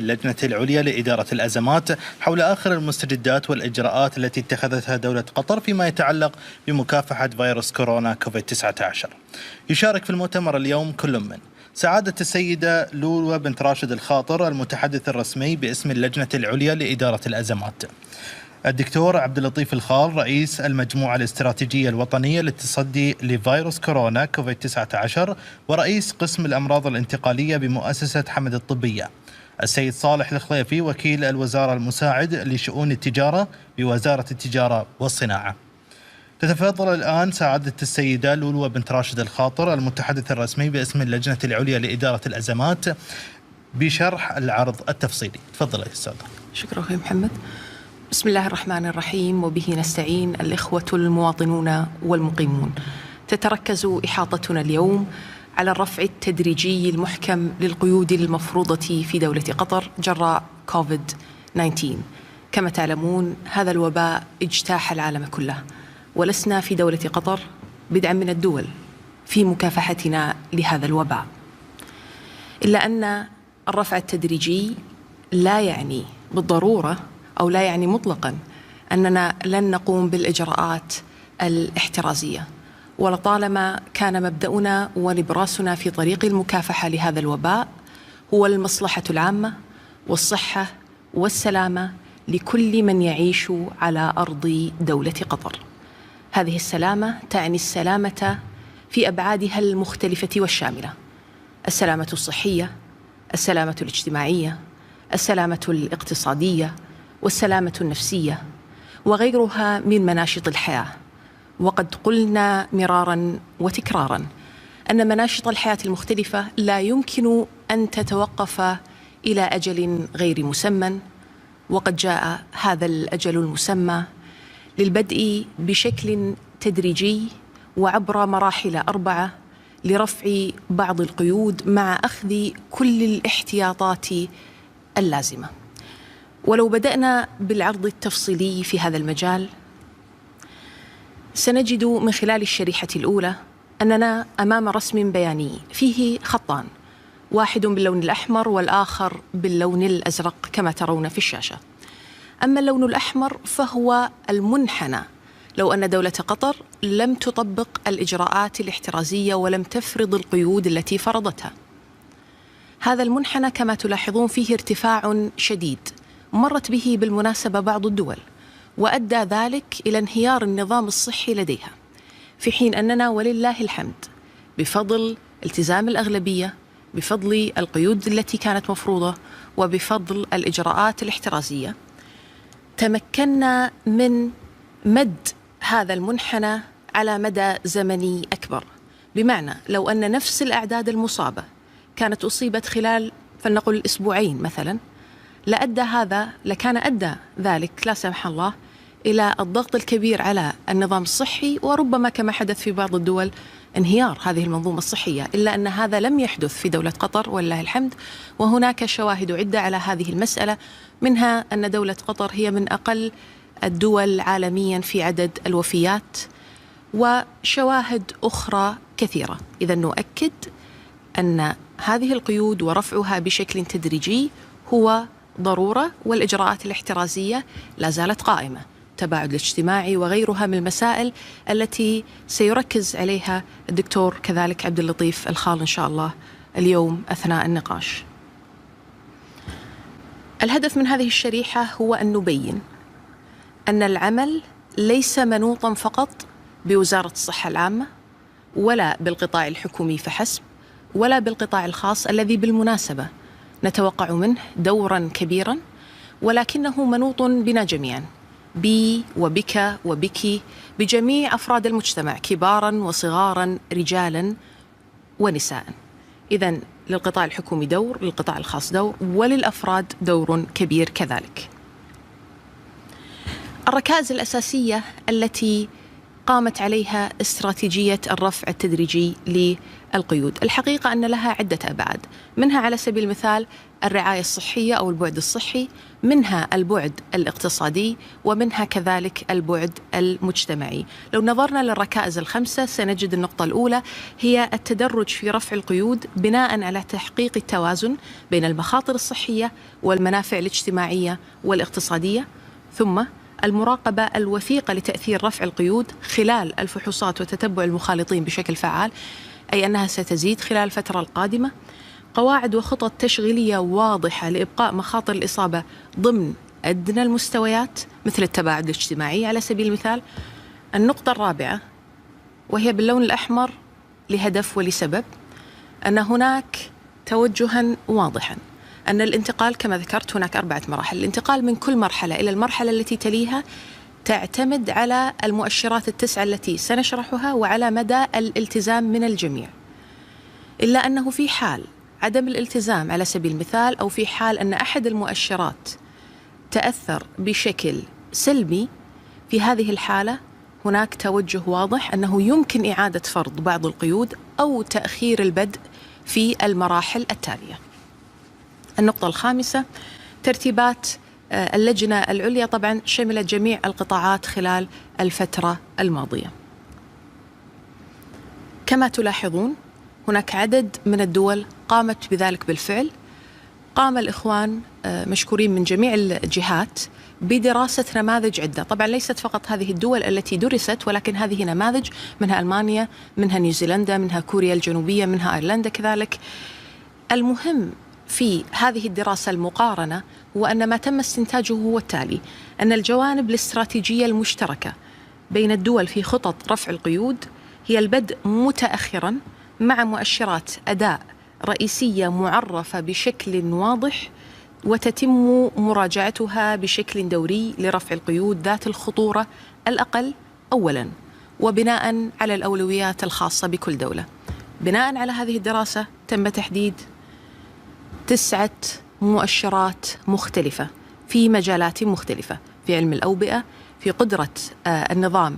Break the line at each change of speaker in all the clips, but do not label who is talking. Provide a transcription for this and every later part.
باللجنة العليا لإدارة الأزمات حول آخر المستجدات والإجراءات التي اتخذتها دولة قطر فيما يتعلق بمكافحة فيروس كورونا كوفيد-19. يشارك في المؤتمر اليوم كل من سعادة السيدة لولو بنت راشد الخاطر المتحدث الرسمي باسم اللجنة العليا لإدارة الأزمات، الدكتور عبد اللطيف الخال رئيس المجموعة الاستراتيجية الوطنية للتصدي لفيروس كورونا كوفيد-19 ورئيس قسم الأمراض الانتقالية بمؤسسة حمد الطبية، السيد صالح الخليفي وكيل الوزارة المساعد لشؤون التجارة بوزارة التجارة والصناعة. تتفضل الآن سعادة السيدة لولو بنت راشد الخاطر المتحدث الرسمي باسم اللجنة العليا لإدارة الأزمات بشرح العرض التفصيلي. تفضل يا أستاذ.
شكرا أخي محمد. بسم الله الرحمن الرحيم، وبه نستعين. الإخوة المواطنون والمقيمون، تتركز إحاطتنا اليوم على الرفع التدريجي المحكم للقيود المفروضة في دولة قطر جراء كوفيد-19. كما تعلمون هذا الوباء اجتاح العالم كله، ولسنا في دولة قطر بدعا من الدول في مكافحتنا لهذا الوباء، إلا أن الرفع التدريجي لا يعني بالضرورة أو لا يعني مطلقا أننا لن نقوم بالإجراءات الاحترازية، ولطالما كان مبدأنا ونبراسنا في طريق المكافحة لهذا الوباء هو المصلحة العامة والصحة والسلامة لكل من يعيش على أرض دولة قطر. هذه السلامة تعني السلامة في أبعادها المختلفة والشاملة: السلامة الصحية، السلامة الاجتماعية، السلامة الاقتصادية، والسلامة النفسية، وغيرها من مناشط الحياة. وقد قلنا مرارا وتكرارا أن مناشط الحياة المختلفة لا يمكن أن تتوقف إلى أجل غير مسمى، وقد جاء هذا الأجل المسمى للبدء بشكل تدريجي وعبر مراحل 4 لرفع بعض القيود مع أخذ كل الاحتياطات اللازمة. ولو بدأنا بالعرض التفصيلي في هذا المجال، سنجد من خلال الشريحة الأولى أننا أمام رسم بياني فيه خطان، واحد باللون الأحمر والآخر باللون الأزرق كما ترون في الشاشة. أما اللون الأحمر فهو المنحنى لو أن دولة قطر لم تطبق الإجراءات الاحترازية ولم تفرض القيود التي فرضتها. هذا المنحنى كما تلاحظون فيه ارتفاع شديد مرت به بالمناسبة بعض الدول، وأدى ذلك إلى انهيار النظام الصحي لديها، في حين أننا ولله الحمد بفضل التزام الأغلبية، بفضل القيود التي كانت مفروضة، وبفضل الإجراءات الاحترازية تمكنا من مد هذا المنحنى على مدى زمني أكبر. بمعنى لو أن نفس الأعداد المصابة كانت أصيبت خلال فلنقل أسبوعين مثلا، لكان أدى ذلك لا سمح الله إلى الضغط الكبير على النظام الصحي، وربما كما حدث في بعض الدول انهيار هذه المنظومة الصحية. إلا أن هذا لم يحدث في دولة قطر ولله الحمد، وهناك شواهد عدة على هذه المسألة، منها أن دولة قطر هي من أقل الدول عالميا في عدد الوفيات، وشواهد أخرى كثيرة. إذا نؤكد أن هذه القيود ورفعها بشكل تدريجي هو ضرورة، والإجراءات الاحترازية لا زالت قائمة، التباعد الاجتماعي وغيرها من المسائل التي سيركز عليها الدكتور كذلك عبد اللطيف الخال إن شاء الله اليوم أثناء النقاش. الهدف من هذه الشريحة هو أن نبين أن العمل ليس منوطا فقط بوزارة الصحة العامة، ولا بالقطاع الحكومي فحسب، ولا بالقطاع الخاص الذي بالمناسبة نتوقع منه دورا كبيرا، ولكنه منوط بنا جميعا، بي وبك وبك، بجميع أفراد المجتمع كبارا وصغارا، رجالا ونساء. إذن للقطاع الحكومي دور، للقطاع الخاص دور، وللأفراد دور كبير كذلك. الركائز الأساسية التي قامت عليها استراتيجية الرفع التدريجي للقيود، الحقيقة أن لها عدة أبعاد، منها على سبيل المثال الرعاية الصحية أو البعد الصحي، منها البعد الاقتصادي، ومنها كذلك البعد المجتمعي. لو نظرنا للركائز الخمسة سنجد النقطة الأولى هي التدرج في رفع القيود بناء على تحقيق التوازن بين المخاطر الصحية والمنافع الاجتماعية والاقتصادية، ثم المراقبة الوثيقة لتأثير رفع القيود خلال الفحوصات وتتبع المخالطين بشكل فعال، أي أنها ستزيد خلال الفترة القادمة، قواعد وخطط تشغيلية واضحة لإبقاء مخاطر الإصابة ضمن أدنى المستويات مثل التباعد الاجتماعي على سبيل المثال. النقطة الرابعة وهي باللون الأحمر لهدف ولسبب، أن هناك توجها واضحا أن الانتقال كما ذكرت هناك 4 مراحل، الانتقال من كل مرحلة إلى المرحلة التي تليها تعتمد على المؤشرات ال9 التي سنشرحها وعلى مدى الالتزام من الجميع، إلا أنه في حال عدم الالتزام على سبيل المثال أو في حال أن أحد المؤشرات تأثر بشكل سلبي، في هذه الحالة هناك توجه واضح أنه يمكن إعادة فرض بعض القيود أو تأخير البدء في المراحل التالية. النقطة الخامسة ترتيبات اللجنة العليا، طبعا شملت جميع القطاعات خلال الفترة الماضية. كما تلاحظون هناك عدد من الدول قامت بذلك بالفعل. قام الإخوان مشكورين من جميع الجهات بدراسة نماذج عدة، طبعا ليست فقط هذه الدول التي درست، ولكن هذه نماذج منها ألمانيا، منها نيوزيلندا، منها كوريا الجنوبية، منها أيرلندا كذلك. المهم في هذه الدراسة المقارنة هو أن ما تم استنتاجه هو التالي: أن الجوانب الاستراتيجية المشتركة بين الدول في خطط رفع القيود هي البدء متأخرا مع مؤشرات أداء رئيسية معرفة بشكل واضح، وتتم مراجعتها بشكل دوري لرفع القيود ذات الخطورة الأقل أولا، وبناء على الأولويات الخاصة بكل دولة. بناء على هذه الدراسة تم تحديد 9 مؤشرات مختلفة في مجالات مختلفة: في علم الأوبئة، في قدرة النظام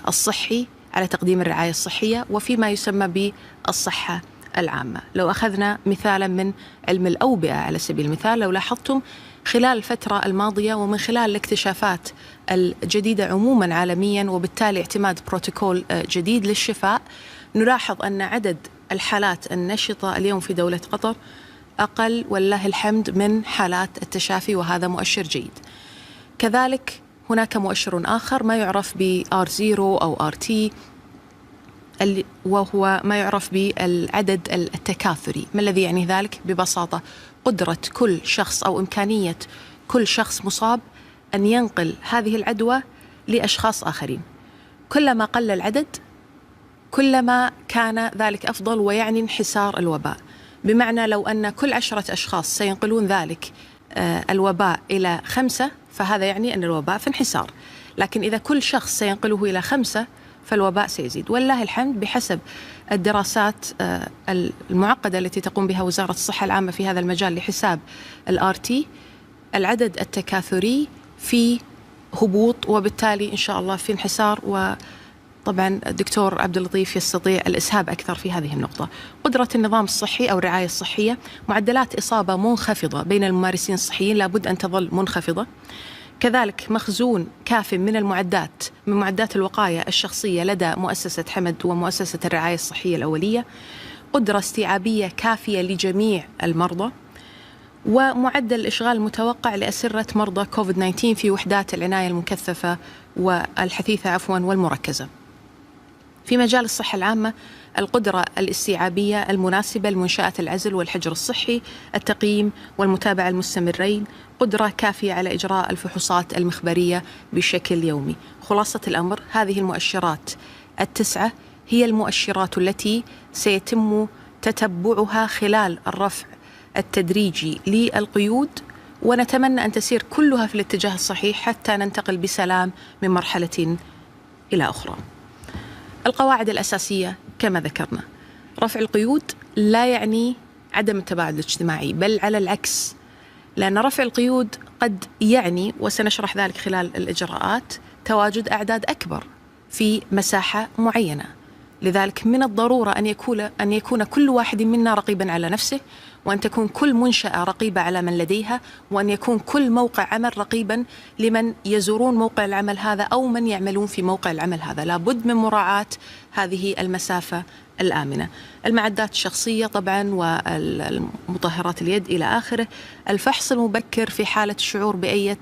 الصحي على تقديم الرعاية الصحية، وفيما يسمى بالصحة العامة. لو أخذنا مثالا من علم الأوبئة على سبيل المثال، لو لاحظتم خلال الفترة الماضية ومن خلال الاكتشافات الجديدة عموما عالميا، وبالتالي اعتماد بروتوكول جديد للشفاء، نلاحظ أن عدد الحالات النشطة اليوم في دولة قطر أقل والله الحمد من حالات التشافي، وهذا مؤشر جيد. كذلك هناك مؤشر آخر ما يعرف ب R0 أو RT، وهو ما يعرف بالعدد التكاثري. ما الذي يعني ذلك؟ ببساطة قدرة كل شخص أو إمكانية كل شخص مصاب أن ينقل هذه العدوى لأشخاص آخرين. كلما قل العدد كلما كان ذلك أفضل، ويعني انحسار الوباء. بمعنى لو أن كل 10 أشخاص سينقلون ذلك الوباء إلى 5، فهذا يعني أن الوباء في انحسار. لكن إذا كل شخص سينقله إلى 5 فالوباء سيزيد. والله الحمد بحسب الدراسات المعقدة التي تقوم بها وزارة الصحة العامة في هذا المجال لحساب الRT، العدد التكاثري في هبوط، وبالتالي إن شاء الله في انحسار. وطبعا الدكتور عبد اللطيف يستطيع الإسهاب أكثر في هذه النقطة. قدرة النظام الصحي أو الرعاية الصحية، معدلات إصابة منخفضة بين الممارسين الصحيين لابد أن تظل منخفضة. كذلك مخزون كاف من معدات الوقاية الشخصية لدى مؤسسة حمد ومؤسسة الرعاية الصحية الأولية، قدرة استيعابية كافية لجميع المرضى، ومعدل الإشغال المتوقع لأسرة مرضى كوفيد-19 في وحدات العناية المكثفة والحثيثة والمركزة. في مجال الصحة العامة، القدرة الاستيعابية المناسبة لمنشآت العزل والحجر الصحي، التقييم والمتابعة المستمرين، قدرة كافية على إجراء الفحوصات المخبرية بشكل يومي. خلاصة الأمر، هذه المؤشرات 9 هي المؤشرات التي سيتم تتبعها خلال الرفع التدريجي للقيود، ونتمنى أن تسير كلها في الاتجاه الصحيح حتى ننتقل بسلام من مرحلة إلى أخرى. القواعد الأساسية كما ذكرنا، رفع القيود لا يعني عدم التباعد الاجتماعي، بل على العكس، لأن رفع القيود قد يعني، وسنشرح ذلك خلال الإجراءات، تواجد أعداد أكبر في مساحة معينة. لذلك من الضرورة أن يكون كل واحد منا رقيبا على نفسه، وأن تكون كل منشأة رقيبة على من لديها، وأن يكون كل موقع عمل رقيبا لمن يزورون موقع العمل هذا أو من يعملون في موقع العمل هذا. لابد من مراعاة هذه المسافة الآمنة. المعدات الشخصية طبعا والمطهرات اليد إلى آخره. الفحص المبكر في حالة الشعور بأي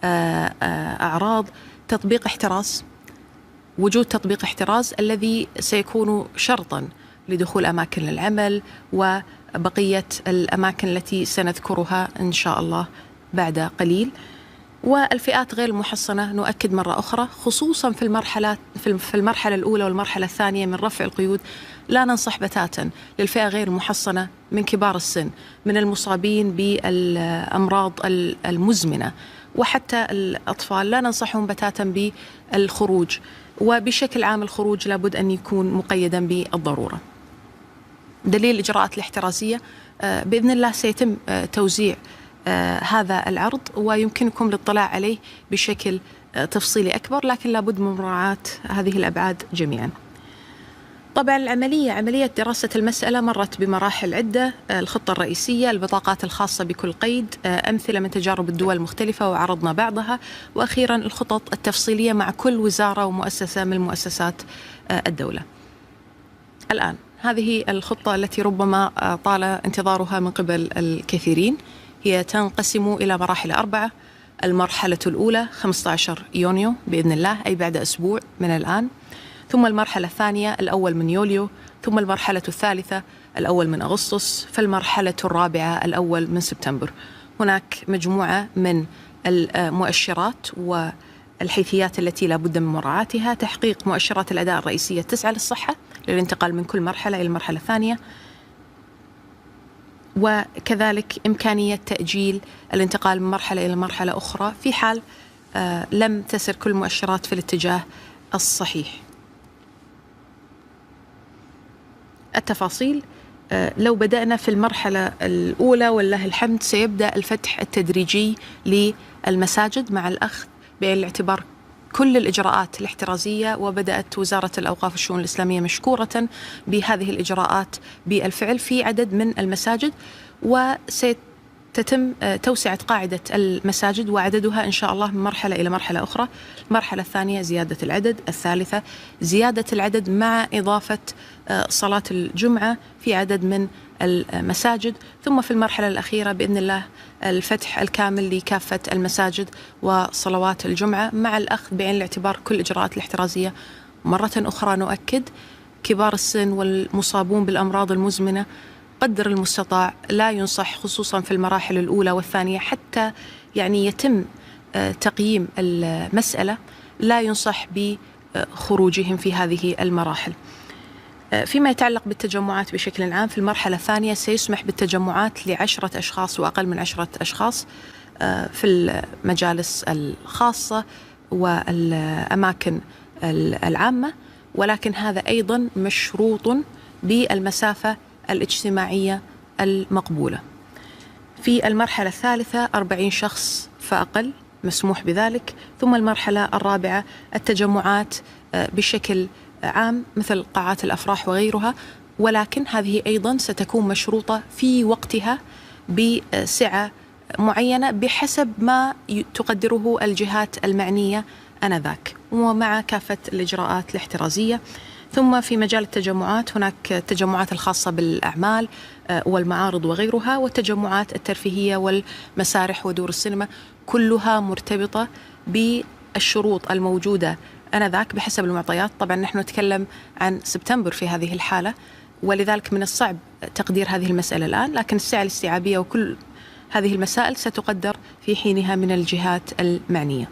أعراض. تطبيق احتراز، وجود تطبيق احتراز الذي سيكون شرطا لدخول أماكن العمل وبقية الأماكن التي سنذكرها إن شاء الله بعد قليل. والفئات غير المحصنة نؤكد مرة أخرى خصوصا في المرحلة الأولى والمرحلة الثانية من رفع القيود، لا ننصح بتاتا للفئة غير المحصنة من كبار السن، من المصابين بالأمراض المزمنة، وحتى الأطفال لا ننصحهم بتاتا بالخروج. وبشكل عام الخروج لابد أن يكون مقيدا بالضرورة. دليل الإجراءات الاحترازية بإذن الله سيتم توزيع هذا العرض ويمكنكم الاطلاع عليه بشكل تفصيلي أكبر، لكن لابد من مراعاة هذه الأبعاد جميعا. طبعا عملية دراسة المسألة مرت بمراحل عدة: الخطة الرئيسية، البطاقات الخاصة بكل قيد، أمثلة من تجارب الدول المختلفة وعرضنا بعضها، وأخيرا الخطط التفصيلية مع كل وزارة ومؤسسة من مؤسسات الدولة. الآن هذه الخطة التي ربما طال انتظارها من قبل الكثيرين هي تنقسم إلى مراحل 4. المرحلة الأولى 15 يونيو بإذن الله، أي بعد أسبوع من الآن، ثم المرحلة الثانية 1 من يوليو، ثم المرحلة الثالثة 1 من أغسطس، فالمرحلة الرابعة 1 من سبتمبر. هناك مجموعة من المؤشرات والحيثيات التي لا بد من مراعاتها: تحقيق مؤشرات الأداء الرئيسية 9 للصحة للانتقال من كل مرحلة إلى المرحلة الثانية، وكذلك إمكانية تأجيل الانتقال من مرحلة إلى مرحلة أخرى في حال لم تسر كل المؤشرات في الاتجاه الصحيح. التفاصيل: لو بدأنا في المرحلة الأولى والله الحمد سيبدأ الفتح التدريجي للمساجد مع الأخذ بعين الاعتبار كل الإجراءات الاحترازية، وبدأت وزارة الأوقاف والشؤون الإسلامية مشكورة بهذه الإجراءات بالفعل في عدد من المساجد، وستتم توسعة قاعدة المساجد وعددها إن شاء الله من مرحلة إلى مرحلة أخرى. المرحلة الثانية زيادة العدد، الثالثة زيادة العدد مع إضافة صلاة الجمعة في عدد من المساجد، ثم في المرحلة الأخيرة بإذن الله الفتح الكامل لكافة المساجد وصلوات الجمعة مع الأخذ بعين الاعتبار كل الإجراءات الاحترازية. مرة أخرى نؤكد: كبار السن والمصابون بالأمراض المزمنة قدر المستطاع لا ينصح، خصوصا في المراحل الأولى والثانية حتى يتم تقييم المسألة، لا ينصح بخروجهم في هذه المراحل. فيما يتعلق بالتجمعات بشكل عام، في المرحلة الثانية سيسمح بالتجمعات ل10 أشخاص وأقل من 10 أشخاص في المجالس الخاصة والأماكن العامة، ولكن هذا أيضا مشروط بالمسافة الاجتماعية المقبولة. في المرحلة الثالثة 40 شخص فأقل مسموح بذلك. ثم المرحلة الرابعة التجمعات بشكل عام مثل قاعات الأفراح وغيرها، ولكن هذه أيضا ستكون مشروطة في وقتها بسعة معينة بحسب ما تقدره الجهات المعنية آنذاك ومع كافة الإجراءات الاحترازية. ثم في مجال التجمعات هناك التجمعات الخاصة بالأعمال والمعارض وغيرها، والتجمعات الترفيهية والمسارح ودور السينما، كلها مرتبطة بالشروط الموجودة آنذاك بحسب المعطيات. طبعا نحن نتكلم عن سبتمبر في هذه الحالة، ولذلك من الصعب تقدير هذه المسألة الآن، لكن السعة الاستيعابية وكل هذه المسائل ستقدر في حينها من الجهات المعنية.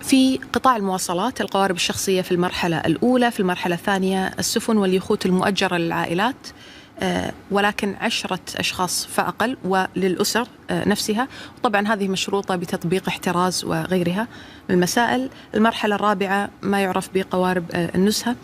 في قطاع المواصلات القوارب الشخصية في المرحلة الأولى، في المرحلة الثانية السفن واليخوت المؤجرة للعائلات، ولكن 10 أشخاص فأقل وللأسر نفسها، طبعا هذه مشروطة بتطبيق احتراز وغيرها من المسائل. المرحلة الرابعة ما يعرف بقوارب النزهة.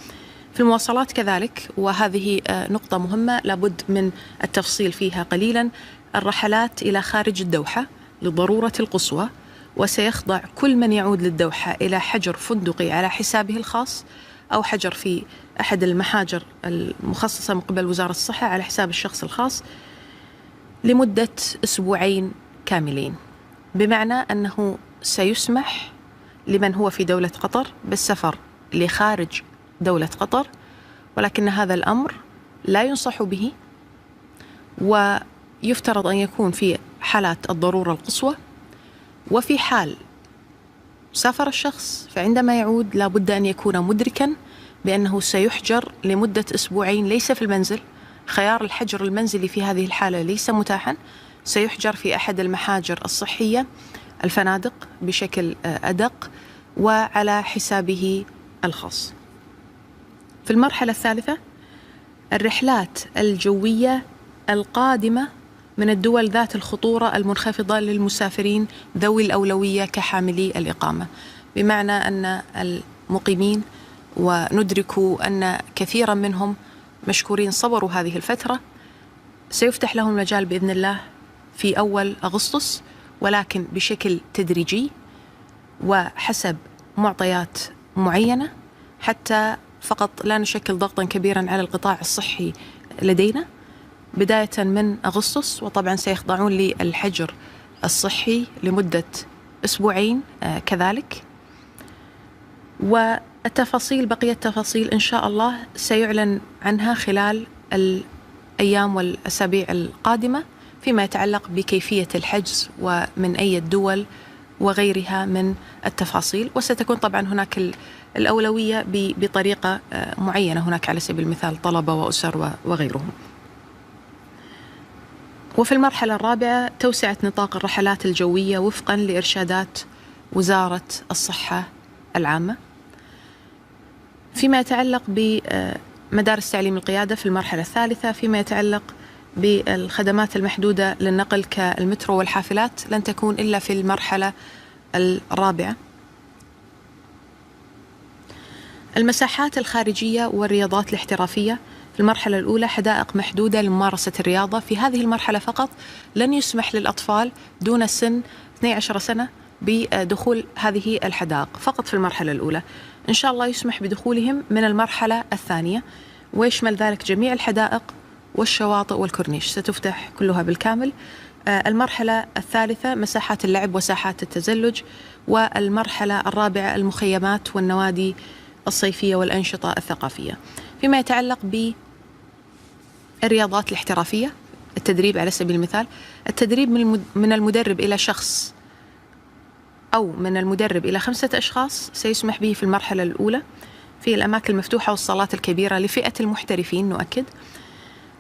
في المواصلات كذلك، وهذه نقطة مهمة لابد من التفصيل فيها قليلا: الرحلات إلى خارج الدوحة للضرورة القصوى وسيخضع كل من يعود للدوحة إلى حجر فندقي على حسابه الخاص أو حجر في أحد المحاجر المخصصة من قبل وزارة الصحة على حساب الشخص الخاص لمدة 2 أسبوع كاملين، بمعنى أنه سيسمح لمن هو في دولة قطر بالسفر لخارج دولة قطر، ولكن هذا الأمر لا ينصح به، ويفترض أن يكون في حالات الضرورة القصوى، وفي حال سافر الشخص فعندما يعود لا بد أن يكون مدركا بأنه سيحجر لمدة 2 أسبوع ليس في المنزل. خيار الحجر المنزلي في هذه الحالة ليس متاحا، سيحجر في أحد المحاجر الصحية الفنادق بشكل أدق وعلى حسابه الخاص. في المرحلة الثالثة الرحلات الجوية القادمة من الدول ذات الخطورة المنخفضة للمسافرين ذوي الأولوية كحاملي الإقامة، بمعنى أن المقيمين، وندرك أن كثيرا منهم مشكورين صبروا هذه الفترة، سيفتح لهم المجال بإذن الله في أول أغسطس، ولكن بشكل تدريجي وحسب معطيات معينة، حتى فقط لا نشكل ضغطا كبيرا على القطاع الصحي لدينا بداية من أغسطس. وطبعا سيخضعون للحجر الصحي لمدة 2 أسبوع كذلك. والتفاصيل، بقية التفاصيل إن شاء الله سيعلن عنها خلال الأيام والأسابيع القادمة فيما يتعلق بكيفية الحجز ومن أي الدول وغيرها من التفاصيل. وستكون طبعا هناك الأولوية بطريقة معينة، هناك على سبيل المثال طلبة وأسر وغيرهم. وفي المرحلة الرابعة توسعة نطاق الرحلات الجوية وفقا لإرشادات وزارة الصحة العامة. فيما يتعلق بمدارس تعليم القيادة في المرحلة الثالثة، فيما يتعلق بالخدمات المحدودة للنقل كالمترو والحافلات لن تكون إلا في المرحلة الرابعة. المساحات الخارجية والرياضات الاحترافية في المرحلة الأولى حدائق محدودة لممارسة الرياضة. في هذه المرحلة فقط لن يسمح للأطفال دون سن 12 سنة بدخول هذه الحدائق، فقط في المرحلة الأولى. إن شاء الله يسمح بدخولهم من المرحلة الثانية، ويشمل ذلك جميع الحدائق والشواطئ والكورنيش ستفتح كلها بالكامل. المرحلة الثالثة مساحات اللعب وساحات التزلج. والمرحلة الرابعة المخيمات والنوادي الصيفية والأنشطة الثقافية. فيما يتعلق بالرياضات الاحترافية، التدريب على سبيل المثال، التدريب من المدرب إلى شخص أو من المدرب إلى 5 أشخاص سيسمح به في المرحلة الأولى في الأماكن المفتوحة والصالات الكبيرة لفئة المحترفين نؤكد.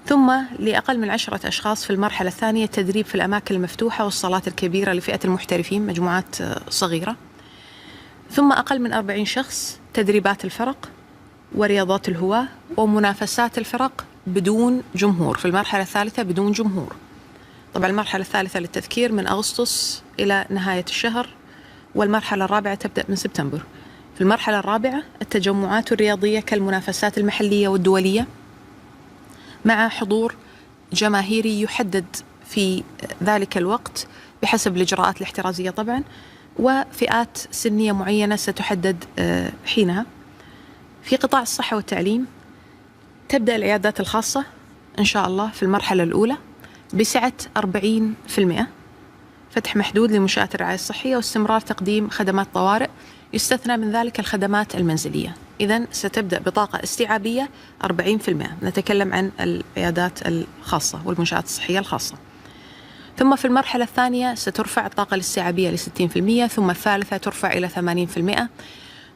ثم لأقل من 10 أشخاص في المرحلة الثانية التدريب في الأماكن المفتوحة والصالات الكبيرة لفئة المحترفين مجموعات صغيرة. ثم أقل من 40 شخص تدريبات الفرق ورياضات الهواة ومنافسات الفرق بدون جمهور في المرحلة الثالثة بدون جمهور. طبعا المرحلة الثالثة للتذكير من أغسطس إلى نهاية الشهر، والمرحلة الرابعة تبدأ من سبتمبر. في المرحلة الرابعة التجمعات الرياضية كالمنافسات المحلية والدولية مع حضور جماهيري يحدد في ذلك الوقت بحسب الإجراءات الاحترازية طبعا، وفئات سنية معينة ستحدد حينها. في قطاع الصحة والتعليم تبدأ العيادات الخاصة إن شاء الله في المرحلة الأولى بسعة 40%، فتح محدود لمنشآت الرعاية الصحية واستمرار تقديم خدمات طوارئ، يستثنى من ذلك الخدمات المنزلية. إذن ستبدأ بطاقة استيعابية 40%، نتكلم عن العيادات الخاصة والمنشآت الصحية الخاصة. ثم في المرحلة الثانية سترفع الطاقة الاستيعابية ل 60%، ثم الثالثة ترفع إلى 80%،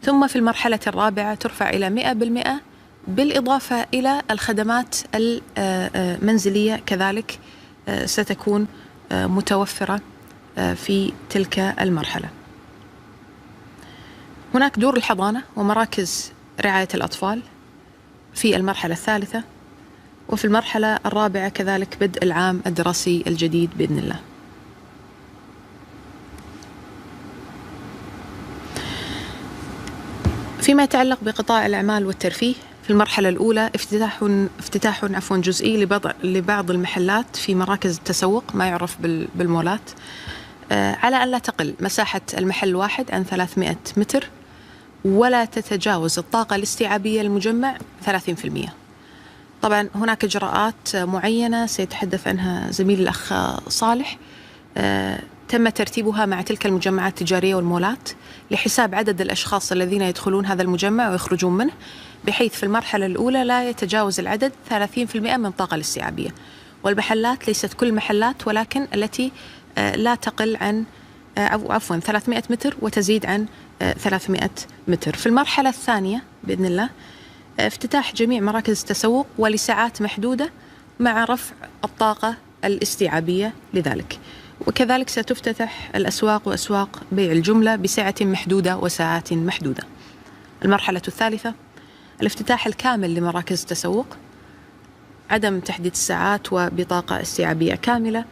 ثم في المرحلة الرابعة ترفع إلى 100%، بالإضافة إلى الخدمات المنزلية كذلك ستكون متوفرة في تلك المرحلة. هناك دور الحضانة ومراكز رعاية الأطفال في المرحلة الثالثة، وفي المرحلة الرابعة كذلك بدء العام الدراسي الجديد بإذن الله. فيما يتعلق بقطاع الأعمال والترفيه في المرحلة الأولى افتتاح جزئي لبعض المحلات في مراكز التسوق ما يعرف بالمولات. على أن لا تقل مساحة المحل الواحد عن 300 متر، ولا تتجاوز الطاقة الاستيعابية للمجمع 30%. طبعا هناك إجراءات معينة سيتحدث عنها زميل الأخ صالح تم ترتيبها مع تلك المجمعات التجارية والمولات لحساب عدد الأشخاص الذين يدخلون هذا المجمع ويخرجون منه، بحيث في المرحلة الأولى لا يتجاوز العدد 30% من الطاقة الاستيعابية. والمحلات ليست كل المحلات، ولكن التي لا تقل عن 300 متر وتزيد عن 300 متر. في المرحلة الثانية بإذن الله افتتاح جميع مراكز التسوق ولساعات محدودة مع رفع الطاقة الاستيعابية لذلك. وكذلك ستفتتح الأسواق وأسواق بيع الجملة بسعة محدودة وساعات محدودة. المرحلة الثالثة الافتتاح الكامل لمراكز التسوق، عدم تحديد الساعات وبطاقة استيعابية كاملة،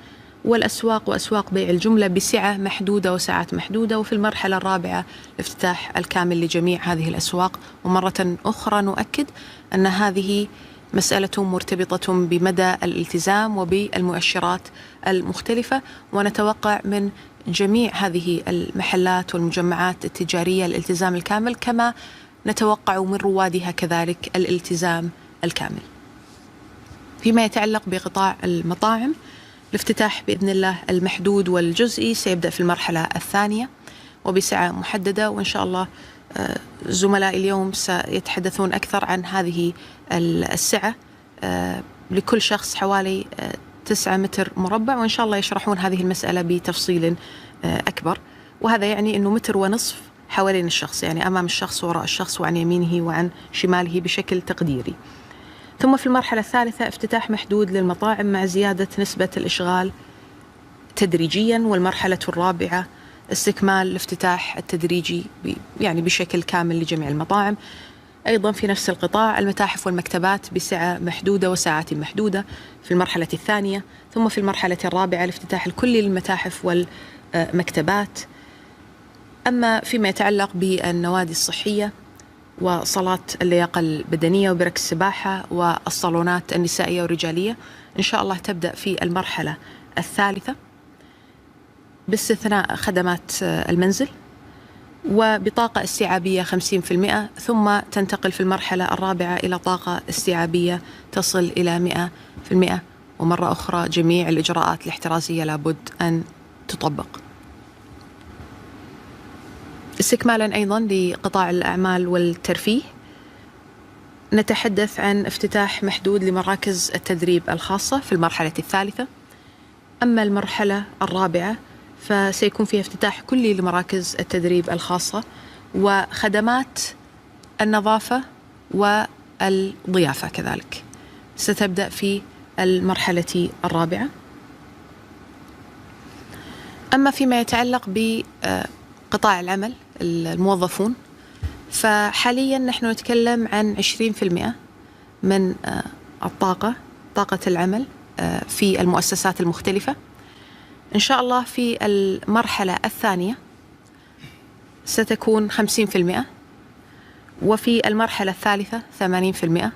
والأسواق وأسواق بيع الجملة بسعة محدودة وساعات محدودة. وفي المرحلة الرابعة الافتتاح الكامل لجميع هذه الأسواق. ومرة أخرى نؤكد أن هذه مسألة مرتبطة بمدى الالتزام وبالمؤشرات المختلفة، ونتوقع من جميع هذه المحلات والمجمعات التجارية الالتزام الكامل، كما نتوقع من روادها كذلك الالتزام الكامل. فيما يتعلق بقطاع المطاعم، الافتتاح بإذن الله المحدود والجزئي سيبدأ في المرحلة الثانية وبسعة محددة، وإن شاء الله زملاء اليوم سيتحدثون أكثر عن هذه السعة لكل شخص حوالي 9 متر مربع، وإن شاء الله يشرحون هذه المسألة بتفصيل أكبر. وهذا يعني أنه متر ونصف حوالين الشخص، يعني أمام الشخص وراء الشخص وعن يمينه وعن شماله بشكل تقديري. ثم في المرحلة الثالثة افتتاح محدود للمطاعم مع زيادة نسبة الإشغال تدريجيا. والمرحلة الرابعة استكمال الافتتاح التدريجي يعني بشكل كامل لجميع المطاعم. أيضا في نفس القطاع المتاحف والمكتبات بسعة محدودة وساعات محدودة في المرحلة الثانية. ثم في المرحلة الرابعة الافتتاح الكلي للمتاحف والمكتبات. أما فيما يتعلق بالنوادي الصحية وصالات اللياقة البدنية وبرك السباحة والصالونات النسائية والرجالية، إن شاء الله تبدأ في المرحلة الثالثة باستثناء خدمات المنزل وبطاقة استيعابية 50%، ثم تنتقل في المرحلة الرابعة إلى طاقة استيعابية تصل إلى 100%. ومرة أخرى جميع الإجراءات الاحترازية لابد أن تطبق. استكمالا أيضا لقطاع الأعمال والترفيه، نتحدث عن افتتاح محدود لمراكز التدريب الخاصة في المرحلة الثالثة. أما المرحلة الرابعة فسيكون فيها افتتاح كلي لمراكز التدريب الخاصة وخدمات النظافة والضيافة كذلك ستبدأ في المرحلة الرابعة. أما فيما يتعلق بقطاع العمل الموظفون، فحاليا نحن نتكلم عن 20% من طاقة العمل في المؤسسات المختلفة. إن شاء الله في المرحلة الثانية ستكون 50%، وفي المرحلة الثالثة 80%،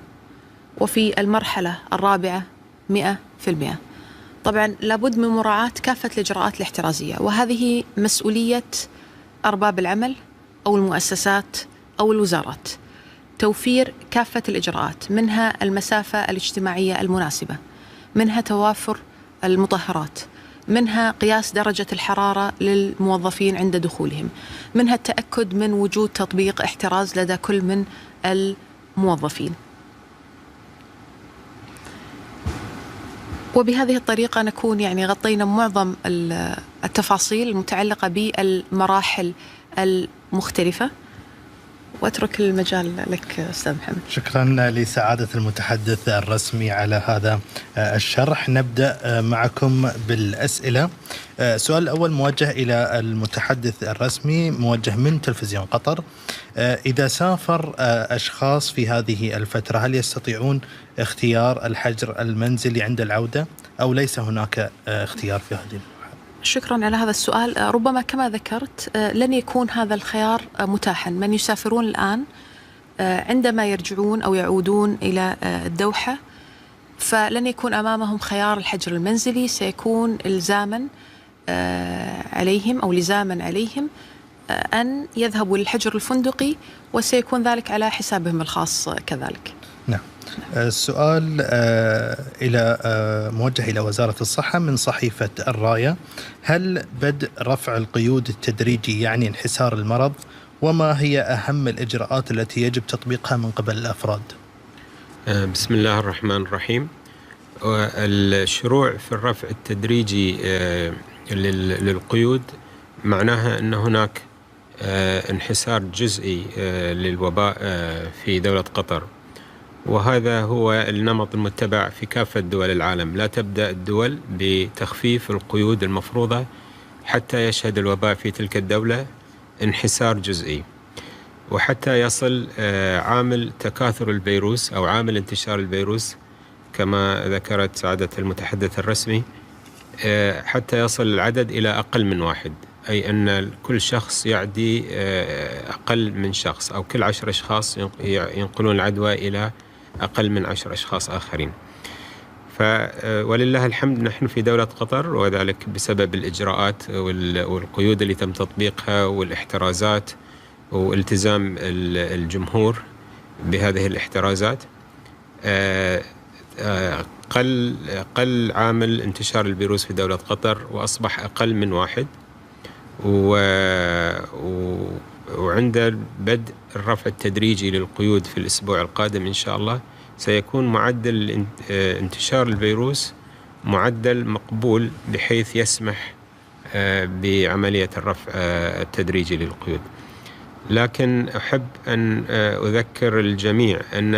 وفي المرحلة الرابعة 100%. طبعا لابد من مراعاة كافة الإجراءات الاحترازية، وهذه مسؤولية أرباب العمل أو المؤسسات أو الوزارات، توفير كافة الإجراءات، منها المسافة الاجتماعية المناسبة، منها توافر المطهرات، منها قياس درجة الحرارة للموظفين عند دخولهم، منها التأكد من وجود تطبيق احتراز لدى كل من الموظفين. وبهذه الطريقة نكون يعني غطينا معظم التفاصيل المتعلقة بالمراحل المختلفة. وأترك المجال لك أستاذ محمد.
شكرا لسعادة المتحدث الرسمي على هذا الشرح. نبدأ معكم بالأسئلة. السؤال الأول موجه إلى المتحدث الرسمي، موجه من تلفزيون قطر. إذا سافر أشخاص في هذه الفترة هل يستطيعون اختيار الحجر المنزلي عند العودة أو ليس هناك اختيار في هذه؟
شكرا على هذا السؤال. ربما كما ذكرت لن يكون هذا الخيار متاحا. من يسافرون الآن عندما يرجعون أو يعودون إلى الدوحة فلن يكون أمامهم خيار الحجر المنزلي، سيكون إلزاما عليهم أو لزاما عليهم أن يذهبوا للحجر الفندقي، وسيكون ذلك على حسابهم الخاص كذلك.
نعم. السؤال موجه إلى وزارة الصحة من صحيفة الراية: هل بدء رفع القيود التدريجي يعني انحسار المرض؟ وما هي أهم الإجراءات التي يجب تطبيقها من قبل الأفراد؟
بسم الله الرحمن الرحيم. الشروع في الرفع التدريجي للقيود معناها أن هناك انحسار جزئي للوباء في دولة قطر، وهذا هو النمط المتبع في كافة دول العالم. لا تبدأ الدول بتخفيف القيود المفروضة حتى يشهد الوباء في تلك الدولة انحسار جزئي، وحتى يصل عامل تكاثر الفيروس أو عامل انتشار الفيروس كما ذكرت سعادة المتحدث الرسمي، حتى يصل العدد إلى أقل من 1، أي أن كل شخص يعدي أقل من شخص، أو كل 10 أشخاص ينقلون العدوى إلى أقل من 10 أشخاص آخرين. ولله الحمد نحن في دولة قطر، وذلك بسبب الإجراءات والقيود اللي تم تطبيقها والاحترازات والتزام الجمهور بهذه الاحترازات، قل عامل انتشار الفيروس في دولة قطر وأصبح أقل من 1. وعند بدء الرفع التدريجي للقيود في الأسبوع القادم إن شاء الله سيكون معدل انتشار الفيروس معدل مقبول بحيث يسمح بعملية الرفع التدريجي للقيود. لكن أحب أن أذكر الجميع أن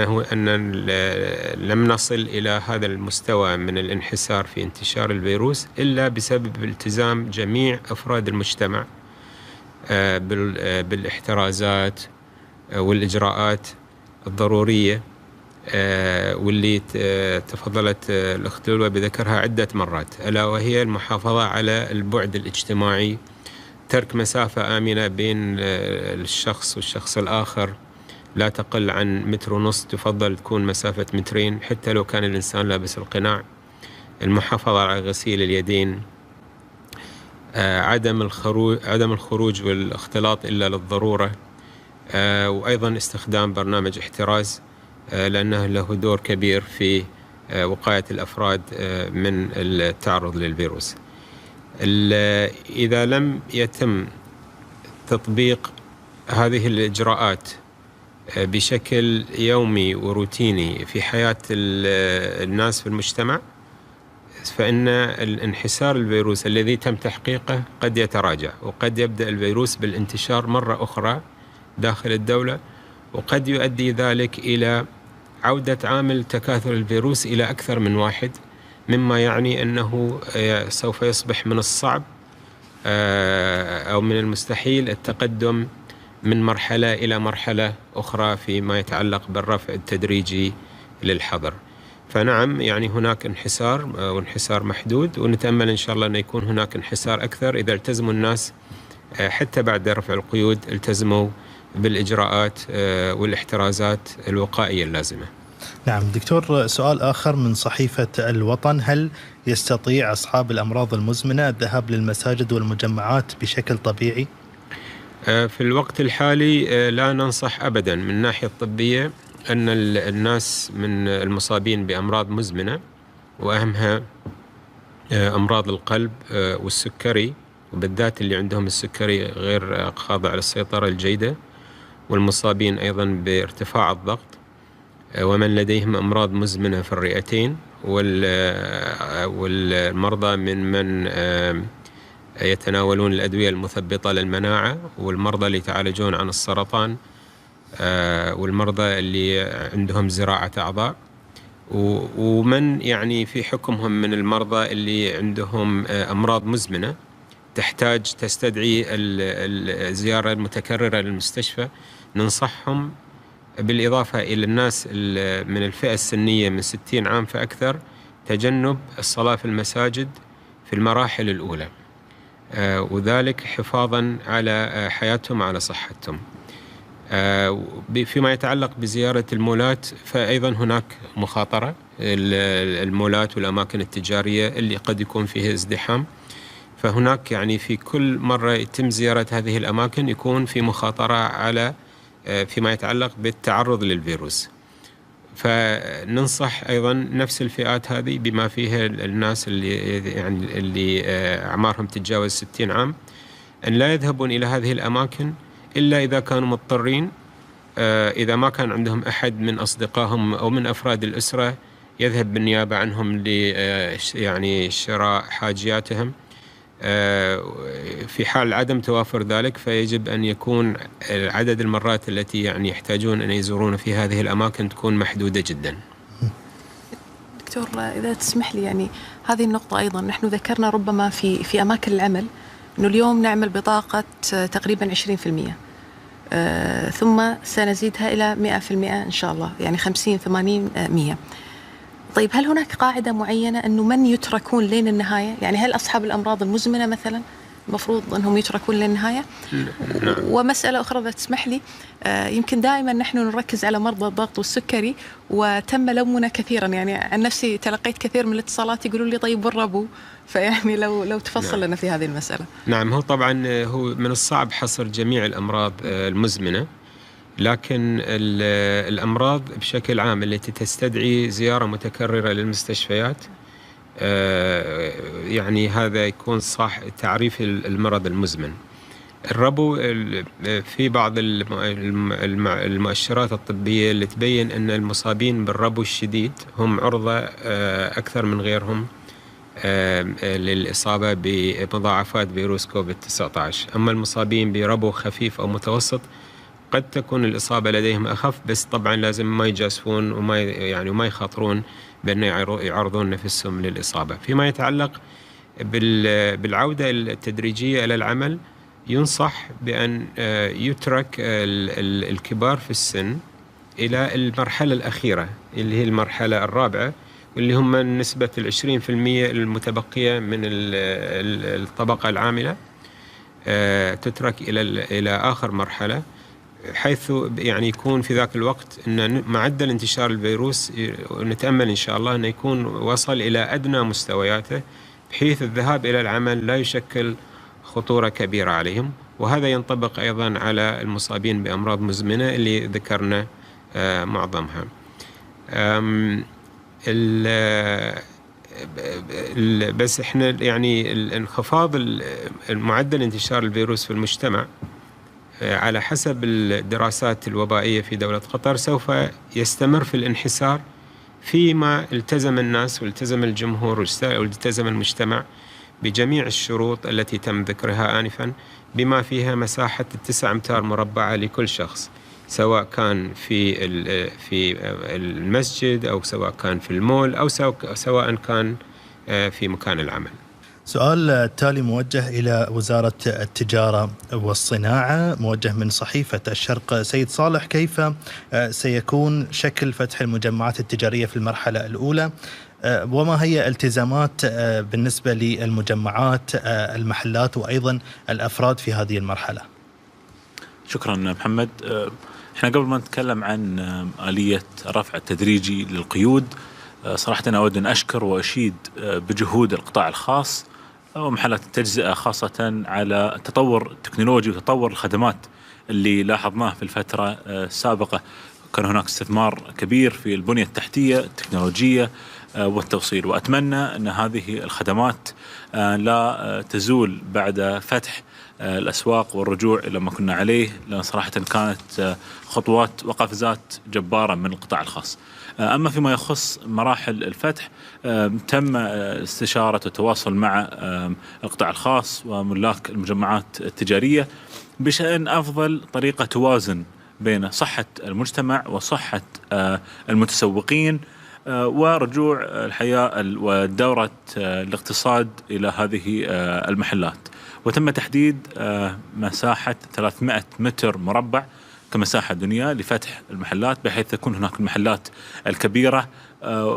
لم نصل إلى هذا المستوى من الانحسار في انتشار الفيروس إلا بسبب التزام جميع أفراد المجتمع بالاحترازات والإجراءات الضرورية، واللي تفضلت الأخت لؤلؤة بذكرها عدة مرات، ألا وهي المحافظة على البعد الاجتماعي، ترك مسافة آمنة بين الشخص والشخص الآخر لا تقل عن 1.5 متر، تفضل تكون مسافة 2 متر حتى لو كان الإنسان لابس القناع، المحافظة على غسيل اليدين، عدم الخروج والاختلاط إلا للضرورة، وأيضا استخدام برنامج احتراز لأنه له دور كبير في وقاية الأفراد من التعرض للفيروس. إذا لم يتم تطبيق هذه الإجراءات بشكل يومي وروتيني في حياة الناس في المجتمع، فإن الانحسار الفيروس الذي تم تحقيقه قد يتراجع، وقد يبدأ الفيروس بالانتشار مرة أخرى داخل الدولة، وقد يؤدي ذلك إلى عودة عامل تكاثر الفيروس إلى أكثر من 1، مما يعني أنه سوف يصبح من الصعب أو من المستحيل التقدم من مرحلة إلى مرحلة أخرى فيما يتعلق بالرفع التدريجي للحظر. فنعم، يعني هناك انحسار وانحسار محدود، ونتأمل إن شاء الله أن يكون هناك انحسار أكثر إذا التزموا الناس حتى بعد رفع القيود التزموا بالإجراءات والاحترازات الوقائية اللازمة.
نعم دكتور، سؤال آخر من صحيفة الوطن: هل يستطيع أصحاب الأمراض المزمنة الذهاب للمساجد والمجمعات بشكل طبيعي؟
في الوقت الحالي لا ننصح أبدا من الناحية الطبية أن الناس من المصابين بأمراض مزمنة، وأهمها أمراض القلب والسكري، وبالذات اللي عندهم السكري غير خاضع للسيطرة الجيدة، والمصابين أيضا بارتفاع الضغط، ومن لديهم أمراض مزمنة في الرئتين، والمرضى من يتناولون الأدوية المثبطة للمناعة، والمرضى اللي يتعالجون عن السرطان، والمرضى اللي عندهم زراعة أعضاء، ومن يعني في حكمهم من المرضى اللي عندهم أمراض مزمنة تستدعي الزيارة المتكررة للمستشفى. ننصحهم بالإضافة إلى الناس من الفئة السنية من 60 عام فأكثر تجنب الصلاة في المساجد في المراحل الأولى، وذلك حفاظا على حياتهم وعلى صحتهم. فيما يتعلق بزيارة المولات فأيضا هناك مخاطرة، المولات والأماكن التجارية اللي قد يكون فيها ازدحام، فهناك يعني في كل مرة يتم زيارة هذه الأماكن يكون في مخاطرة على فيما يتعلق بالتعرض للفيروس. فننصح أيضا نفس الفئات هذه بما فيها الناس اللي أعمارهم تتجاوز 60 عام أن لا يذهبون إلى هذه الأماكن إلا إذا كانوا مضطرين. إذا ما كان عندهم أحد من أصدقائهم أو من أفراد الأسرة يذهب بالنيابة عنهم يعني شراء حاجياتهم. في حال عدم توافر ذلك فيجب أن يكون عدد المرات التي يعني يحتاجون أن يزورون في هذه الأماكن تكون محدودة جدا.
دكتور إذا تسمح لي، يعني هذه النقطة أيضا نحن ذكرنا ربما في أماكن العمل أنه اليوم نعمل بطاقة تقريبا 20%، ثم سنزيدها إلى 100% إن شاء الله، يعني 50 80 100. طيب هل هناك قاعدة معينة أنه من يتركون لين النهاية؟ يعني هل أصحاب الأمراض المزمنة مثلا المفروض أنهم يتركون للنهاية؟ ومسألة أخرى إذا تسمح لي، يمكن دائما نحن نركز على مرضى الضغط والسكري وتم لومنا كثيرا، يعني عن نفسي تلقيت كثير من الاتصالات يقولوا لي طيب والربو، فيعني لو تفصل لنا في هذه المسألة. نعم،
هو طبعا هو من الصعب حصر جميع الأمراض المزمنة، لكن الأمراض بشكل عام التي تستدعي زيارة متكررة للمستشفيات يعني هذا يكون صح تعريف المرض المزمن. الربو في بعض المؤشرات الطبية اللي تبين أن المصابين بالربو الشديد هم عرضة أكثر من غيرهم للإصابة بمضاعفات فيروس كوفيد-19. أما المصابين بربو خفيف أو متوسط قد تكون الإصابة لديهم أخف، بس طبعا لازم ما يجازفون وما يخاطرون بأن يعرضون نفسهم للإصابة. فيما يتعلق بالعودة التدريجية إلى العمل، ينصح بأن يترك الكبار في السن إلى المرحلة الأخيرة اللي هي المرحلة الرابعة، واللي هم نسبة 20% المتبقية من الطبقة العاملة، تترك إلى آخر مرحلة، حيث يعني يكون في ذاك الوقت أن معدل انتشار الفيروس نتأمل إن شاء الله أن يكون وصل إلى أدنى مستوياته، بحيث الذهاب إلى العمل لا يشكل خطورة كبيرة عليهم. وهذا ينطبق أيضا على المصابين بأمراض مزمنة اللي ذكرنا معظمها. بس احنا يعني انخفاض المعدل انتشار الفيروس في المجتمع على حسب الدراسات الوبائية في دولة قطر سوف يستمر في الانحسار فيما التزم الناس والتزم الجمهور والتزم المجتمع بجميع الشروط التي تم ذكرها آنفا، بما فيها مساحة 9 أمتار مربعة لكل شخص، سواء كان في المسجد أو سواء كان في المول أو سواء كان في مكان العمل.
سؤال التالي موجه إلى وزارة التجارة والصناعة، موجه من صحيفة الشرق. سيد صالح، كيف سيكون شكل فتح المجمعات التجارية في المرحلة الأولى، وما هي التزامات بالنسبة للمجمعات، المحلات وأيضا الأفراد في هذه المرحلة؟
شكرا محمد. احنا قبل ما نتكلم عن آلية الرفع التدريجي للقيود، صراحة أنا أود أن أشكر وأشيد بجهود القطاع الخاص ومحلات التجزئة، خاصة على التطور التكنولوجي وتطور الخدمات اللي لاحظناه في الفترة السابقة. كان هناك استثمار كبير في البنية التحتية التكنولوجية والتوصيل، وأتمنى أن هذه الخدمات لا تزول بعد فتح الأسواق والرجوع إلى ما كنا عليه، لأن صراحة كانت خطوات وقفزات جبارة من القطاع الخاص. أما فيما يخص مراحل الفتح، تم استشارة والتواصل مع القطاع الخاص وملاك المجمعات التجارية بشأن أفضل طريقة توازن بين صحة المجتمع وصحة المتسوقين ورجوع الحياة ودورة الاقتصاد إلى هذه المحلات. وتم تحديد مساحة 300 متر مربع كمساحة دنيا لفتح المحلات، بحيث تكون هناك المحلات الكبيرة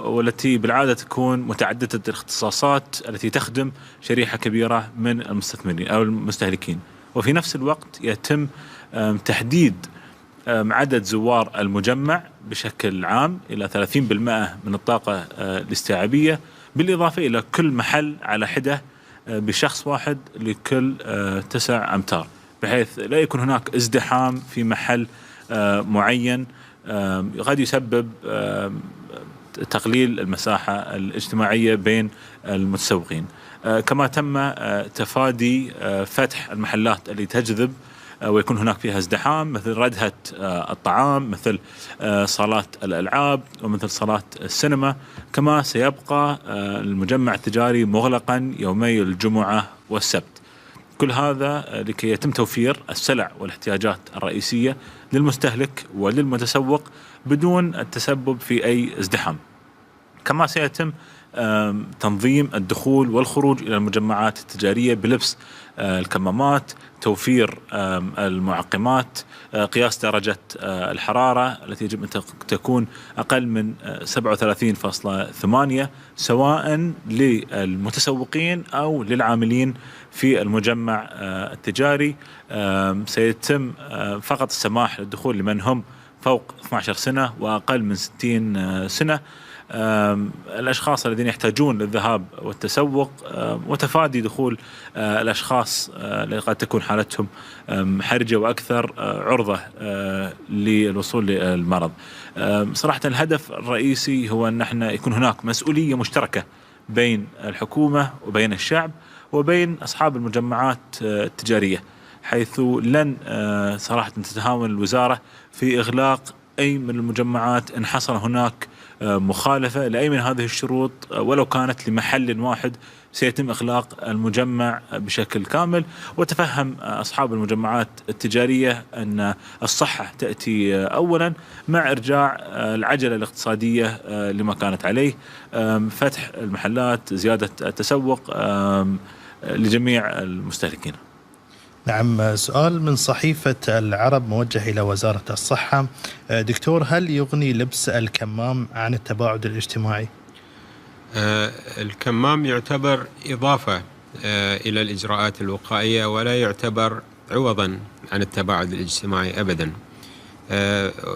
والتي بالعادة تكون متعددة الاختصاصات التي تخدم شريحة كبيرة من المستثمرين أو المستهلكين. وفي نفس الوقت يتم تحديد عدد زوار المجمع بشكل عام إلى 30% من الطاقة الاستيعابية، بالإضافة إلى كل محل على حدة بشخص واحد لكل 9 أمتار، بحيث لا يكون هناك ازدحام في محل معين قد يسبب تقليل المساحة الاجتماعية بين المتسوقين. كما تم تفادي فتح المحلات اللي تجذب ويكون هناك فيها ازدحام، مثل ردهة الطعام، مثل صالات الألعاب، ومثل صالات السينما. كما سيبقى المجمع التجاري مغلقا يومي الجمعة والسبت. كل هذا لكي يتم توفير السلع والاحتياجات الرئيسية للمستهلك وللمتسوق بدون التسبب في أي ازدحام. كما سيتم تنظيم الدخول والخروج إلى المجمعات التجارية بلبس الكمامات، توفير المعقمات، قياس درجة الحرارة التي يجب أن تكون أقل من 37.8 سواء للمتسوقين أو للعاملين في المجمع التجاري. سيتم فقط السماح للدخول لمن هم فوق 12 سنة وأقل من 60 سنة. الأشخاص الذين يحتاجون للذهاب والتسوق، وتفادي دخول الأشخاص اللي قد تكون حالتهم حرجة وأكثر عرضة للوصول للمرض. صراحة الهدف الرئيسي هو أن احنا يكون هناك مسؤولية مشتركة بين الحكومة وبين الشعب وبين أصحاب المجمعات التجارية، حيث لن صراحة تتهاون الوزارة في إغلاق أي من المجمعات إن حصل هناك مخالفة لأي من هذه الشروط، ولو كانت لمحل واحد سيتم إغلاق المجمع بشكل كامل. وتفهم أصحاب المجمعات التجارية أن الصحة تأتي أولا مع إرجاع العجلة الاقتصادية لما كانت عليه، فتح المحلات، زيادة التسوق لجميع المستهلكين.
نعم، سؤال من صحيفة العرب موجه إلى وزارة الصحة. دكتور، هل يغني لبس الكمام عن التباعد الاجتماعي؟
الكمام يعتبر إضافة إلى الإجراءات الوقائية ولا يعتبر عوضا عن التباعد الاجتماعي أبدا.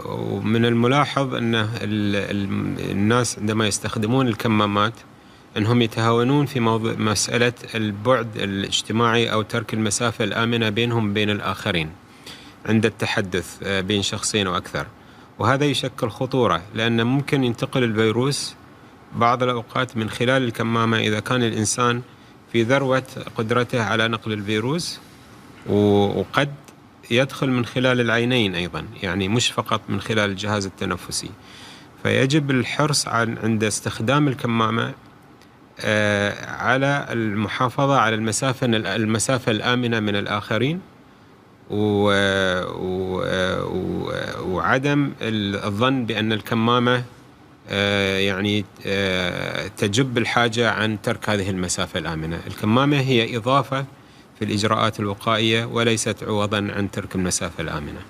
ومن الملاحظ أن الناس عندما يستخدمون الكمامات أنهم يتهاونون في موضوع مسألة البعد الاجتماعي أو ترك المسافة الآمنة بينهم وبين الآخرين عند التحدث بين شخصين أو أكثر، وهذا يشكل خطورة لأن ممكن ينتقل الفيروس بعض الأوقات من خلال الكمامة إذا كان الإنسان في ذروة قدرته على نقل الفيروس، وقد يدخل من خلال العينين أيضا، يعني مش فقط من خلال الجهاز التنفسي. فيجب الحرص عند استخدام الكمامة على المحافظة على المسافة الآمنة من الآخرين، وعدم الظن بأن الكمامة يعني تجب الحاجة عن ترك هذه المسافة الآمنة. الكمامة هي إضافة في الإجراءات الوقائية وليست عوضا عن ترك المسافة الآمنة.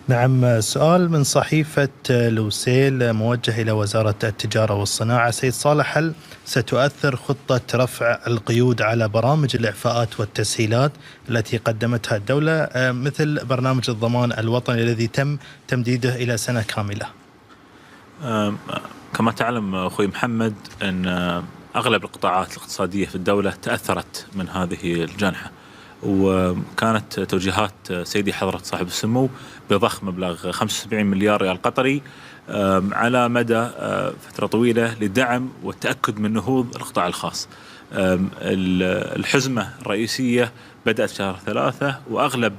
نعم، سؤال من صحيفة لوسيل موجه إلى وزارة التجارة والصناعة. سيد صالح، هل ستؤثر خطة رفع القيود على برامج الإعفاءات والتسهيلات التي قدمتها الدولة مثل برنامج الضمان الوطني الذي تم تمديده إلى سنة كاملة؟
كما تعلم أخوي محمد أن أغلب القطاعات الاقتصادية في الدولة تأثرت من هذه الجائحة، وكانت توجيهات سيدي حضرة صاحب السمو بضخ مبلغ 75 مليار ريال قطري على مدى فترة طويلة لدعم والتأكد من نهوض القطاع الخاص. الحزمة الرئيسية بدأت شهر 3، وأغلب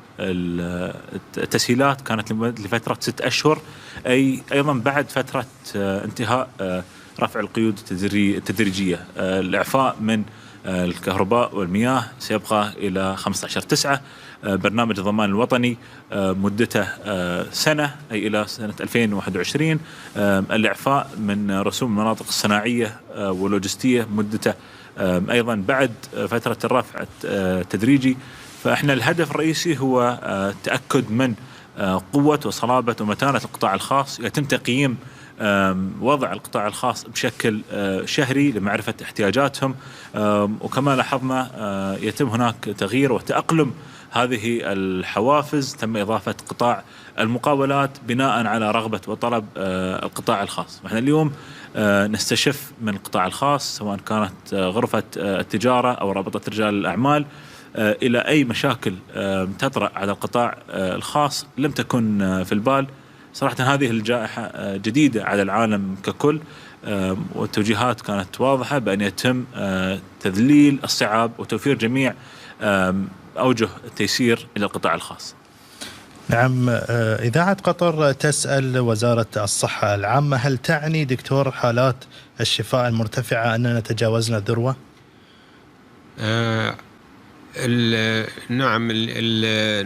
التسهيلات كانت لفترة 6 أشهر، أي أيضا بعد فترة انتهاء رفع القيود التدريجية. الإعفاء من الكهرباء والمياه سيبقى إلى 15/9. برنامج الضمان الوطني مدته سنة، أي إلى سنة 2021. الإعفاء من رسوم المناطق الصناعية واللوجستية مدته أيضا بعد فترة الرفع التدريجي. فإحنا الهدف الرئيسي هو التأكد من قوة وصلابة ومتانة القطاع الخاص. يتم تقييم وضع القطاع الخاص بشكل شهري لمعرفة احتياجاتهم، وكما لاحظنا يتم هناك تغيير وتأقلم هذه الحوافز. تم إضافة قطاع المقاولات بناء على رغبة وطلب القطاع الخاص. احنا اليوم نستشف من القطاع الخاص، سواء كانت غرفة التجارة أو رابطة رجال الأعمال، إلى أي مشاكل تطرأ على القطاع الخاص لم تكن في البال. صراحة هذه الجائحة جديدة على العالم ككل، والتوجيهات كانت واضحة بأن يتم تذليل الصعاب وتوفير جميع أوجه التيسير إلى القطاع الخاص.
نعم. إذاعة قطر تسأل وزارة الصحة العامة: هل تعني دكتور حالات الشفاء المرتفعة أننا تجاوزنا الذروة؟
نعم،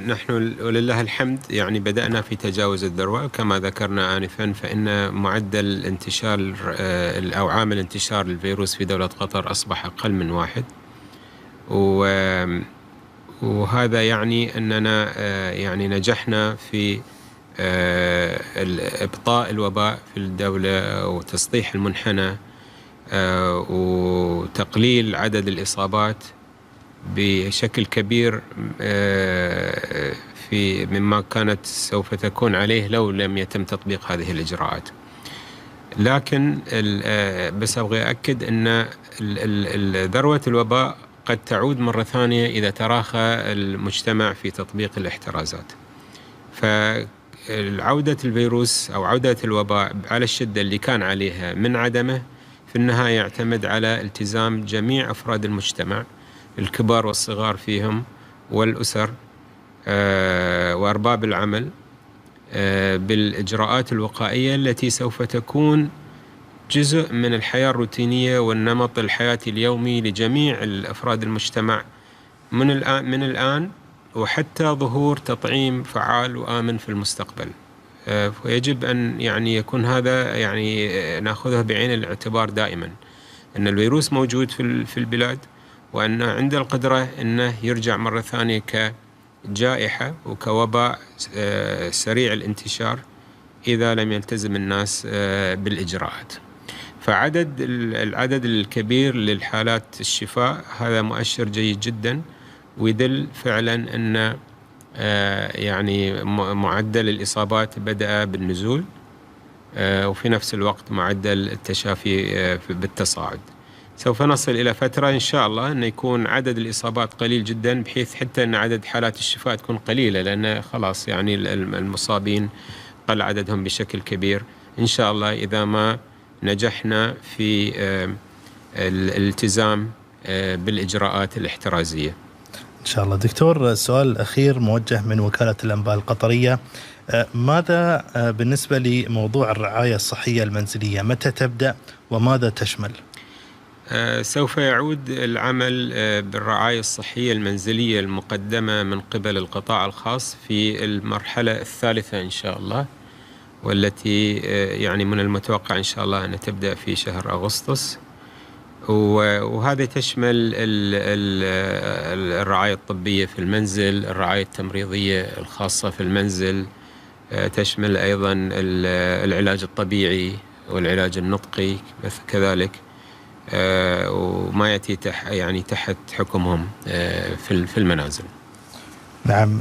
نحن ولله الحمد يعني بدأنا في تجاوز الذروة كما ذكرنا آنفا، فإن معدل انتشار أو عامل انتشار الفيروس في دولة قطر أصبح أقل من 1، وهذا يعني أننا يعني نجحنا في إبطاء الوباء في الدولة وتسطيح المنحنى وتقليل عدد الإصابات بشكل كبير في مما كانت سوف تكون عليه لو لم يتم تطبيق هذه الإجراءات. لكن بس أبغى أكد أن ذروة الوباء قد تعود مرة ثانية إذا تراخى المجتمع في تطبيق الاحترازات. فعودة الفيروس أو عودة الوباء على الشدة اللي كان عليها من عدمه في النهاية يعتمد على التزام جميع أفراد المجتمع، الكبار والصغار فيهم، والأسر وأرباب العمل، بالإجراءات الوقائية التي سوف تكون جزء من الحياة الروتينية والنمط الحياتي اليومي لجميع أفراد المجتمع من الآن وحتى ظهور تطعيم فعال وآمن في المستقبل. ويجب أن يعني يكون هذا يعني نأخذه بعين الاعتبار دائما، أن الفيروس موجود في البلاد، وأن عنده القدرة أنه يرجع مرة ثانية كجائحة وكوباء سريع الانتشار إذا لم يلتزم الناس بالإجراءات. العدد الكبير للحالات الشفاء هذا مؤشر جيد جدا، ويدل فعلا أن يعني معدل الإصابات بدأ بالنزول، وفي نفس الوقت معدل التشافي بالتصاعد. سوف نصل إلى فترة إن شاء الله أن يكون عدد الإصابات قليل جدا، بحيث حتى أن عدد حالات الشفاء تكون قليلة، لأن خلاص يعني المصابين قل عددهم بشكل كبير إن شاء الله إذا ما نجحنا في الالتزام بالإجراءات الاحترازية.
إن شاء الله. دكتور، سؤال أخير موجه من وكالة الأنباء القطرية: ماذا بالنسبة لموضوع الرعاية الصحية المنزلية؟ متى تبدأ وماذا تشمل؟
سوف يعود العمل بالرعاية الصحية المنزلية المقدمة من قبل القطاع الخاص في المرحلة الثالثة إن شاء الله، والتي يعني من المتوقع إن شاء الله أن تبدأ في شهر أغسطس، وهذا تشمل الرعاية الطبية في المنزل، الرعاية التمريضية الخاصة في المنزل، تشمل أيضا العلاج الطبيعي والعلاج النطقي كذلك، وما يأتي تحت حكمهم في المنازل.
نعم.